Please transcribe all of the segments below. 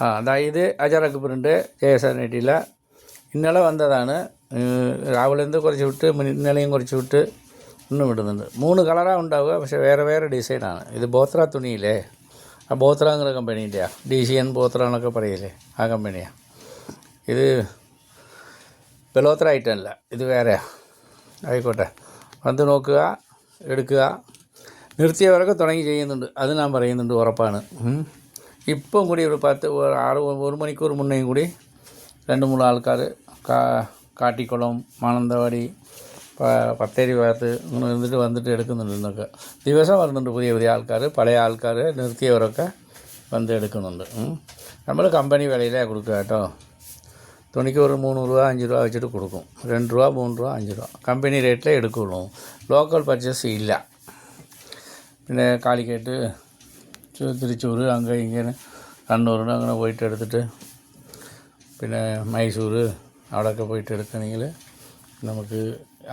അതായത് അജറക്ക് പ്രിൻ്റ് ജയസാനൈറ്റിയിൽ ഇന്നലെ വന്നതാണ്. രാവിലെ കുറച്ച് വിട്ട് ഇന്നലെയും കുറച്ച് വിട്ട് ഇന്നും വിടുന്നുണ്ട്. 3 കളറാണ് ഉണ്ടാവുക, പക്ഷേ വേറെ വേറെ ഡിസൈനാണ്. ഇത് ബോത്ര തുണിയില്ലേ, ആ ബോത്ര എന്ന കമ്പനീൻ്റെയാണ്. DCN ബോത്ര എന്നൊക്കെ പറയില്ലേ, ആ കമ്പനിയാണ്. ഇത് ബലോത്ര ഐറ്റമല്ല, ഇത് വേറെയാണ്. ആയിക്കോട്ടെ, വന്ന് നോക്കുക, എടുക്കുക. നിർത്തിയവരൊക്കെ തുടങ്ങി ചെയ്യുന്നുണ്ട്, അത് ഞാൻ പറയുന്നുണ്ട്, ഉറപ്പാണ്. ഇപ്പം കൂടി ഒരു 1 മണിക്കൂർ മുന്നേയും കൂടി 2-3 ആൾക്കാർ കാട്ടിക്കുളം, മാനന്തവാടി, പത്തേരി ഭാഗത്ത് ഇങ്ങനെ വന്നിട്ട് എടുക്കുന്നുണ്ട്. ഇന്നൊക്കെ ദിവസം വരുന്നുണ്ട് പുതിയ പുതിയ ആൾക്കാർ. പഴയ ആൾക്കാർ നിർത്തിയവരൊക്കെ വന്ന് എടുക്കുന്നുണ്ട്. നമ്മൾ കമ്പനി വിലയിലേ കൊടുക്കുക കേട്ടോ. തുണിക്ക് ഒരു 3 രൂപ 5 രൂപ വെച്ചിട്ട് കൊടുക്കും. 2 രൂപ 3 രൂപ 5 രൂപ കമ്പനി റേറ്റിലേ എടുക്കുകയുള്ളൂ. ലോക്കൽ പർച്ചേസ് ഇല്ല. പിന്നെ കാലിക്കറ്റ്, തൃശ്ശൂർ, അങ്ങനെ ഇങ്ങനെ കണ്ണൂരിന് അങ്ങനെ പോയിട്ട് എടുത്തിട്ട്, പിന്നെ മൈസൂർ അവിടെയൊക്കെ പോയിട്ട് എടുക്കണമെങ്കിൽ നമുക്ക്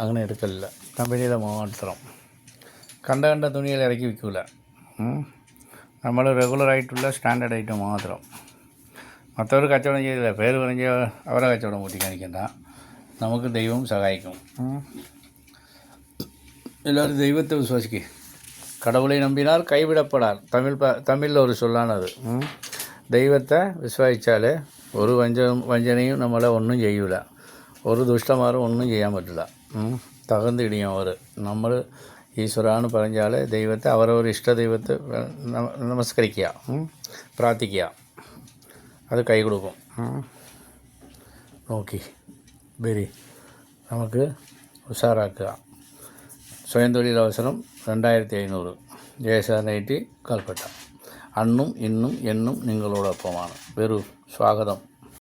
അങ്ങനെ എടുക്കലില്ല. കമ്പനിയുടെ മാത്രം കണ്ട തുണികൾ ഇറക്കി വിൽക്കില്ല. നമ്മൾ റെഗുലറായിട്ടുള്ള സ്റ്റാൻഡേർഡ് ഐറ്റം മാത്രം. മറ്റവർ കച്ചവടം ചെയ്തില്ല, പേര് പറഞ്ഞ് അവരെ കച്ചവടം കൂട്ടി കാണിക്കണ്ട. നമുക്ക് ദൈവം സഹായിക്കും. എല്ലാവരും ദൈവത്തെ വിശ്വസിക്കുക. കടവുളെ നമ്പിനാൽ കൈവിടപ്പെടാൻ തമിഴിലൊരു ചൊല്ലാണത്. ദൈവത്തെ വിശ്വസിച്ചാൽ ഒരു വഞ്ചനയും നമ്മളെ ഒന്നും ചെയ്യൂല. ഒരു ദുഷ്ടന്മാരും ഒന്നും ചെയ്യാൻ പറ്റില്ല. തകർന്നിടിയും അവർ. നമ്മൾ ഈശ്വരാന്ന് പറഞ്ഞാൽ ദൈവത്തെ അവരവർ ഇഷ്ട ദൈവത്തെ നമസ്കരിക്കുക, പ്രാർത്ഥിക്കുക, അത് കൈ കൊടുക്കും. നോക്കി വരി, നമുക്ക് ഉഷാറാക്കുക. സ്വയം തൊഴിലവസരം 2500. ജയസാനൈറ്റി, കൽപ്പറ്റ. അന്നും ഇന്നും എന്നും നിങ്ങളോടൊപ്പമാണ്. വരൂ, സ്വാഗതം.